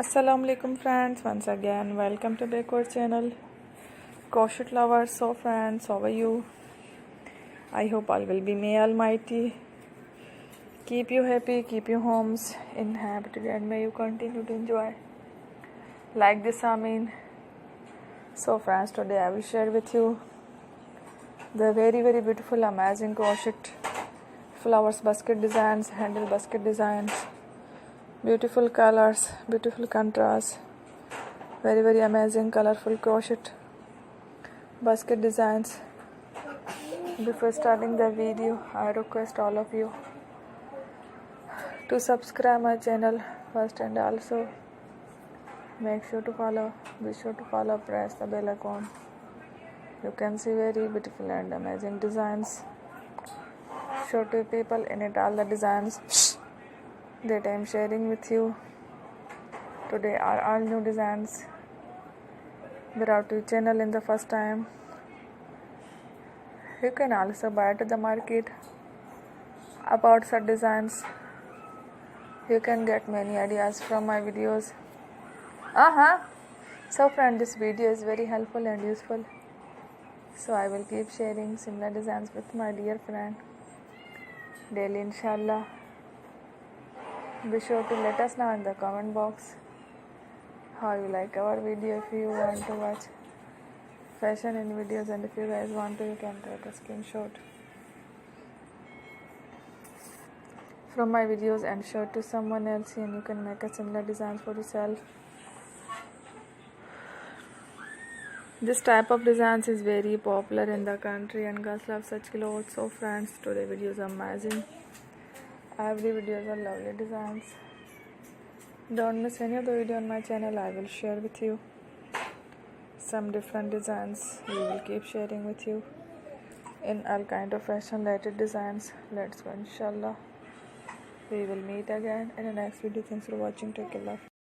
Assalamu alaikum friends, once again welcome to back our channel crochet lovers. So friends, how are you? I hope all will be, may almighty keep you happy, keep your homes inhabited, and may you continue to enjoy like this. So friends, today I will share with you the very beautiful amazing crochet flowers basket designs, handle basket designs, beautiful colors, beautiful contrast, very amazing colorful crochet basket designs. Before starting the video, I request all of you to subscribe my channel first, and also be sure to follow, press the bell icon. You can see very beautiful and amazing designs. Show to people in it all the designs that I am sharing with you today are all new designs brought to your channel in the first time. You can also buy to the market about such designs. You can get many ideas from my videos. So friend, this video is very helpful and useful, so I will keep sharing similar designs with my dear friend daily, inshallah. Be sure to let us know in the comment box how you like our video. If you want to watch fashion in videos, and if you guys want to, you can take a screenshot from my videos and show it to someone else, and you can make a similar designs for yourself. This type of designs is very popular in the country and girls love such clothes. So friends, today videos are amazing. Every videos are lovely designs. Don't miss any of the video on my channel. I will share with you some different designs. We will keep sharing with you in all kind of fashion related designs. Let's go, inshallah. We will meet again in the next video. Thanks for watching. Take care. Love.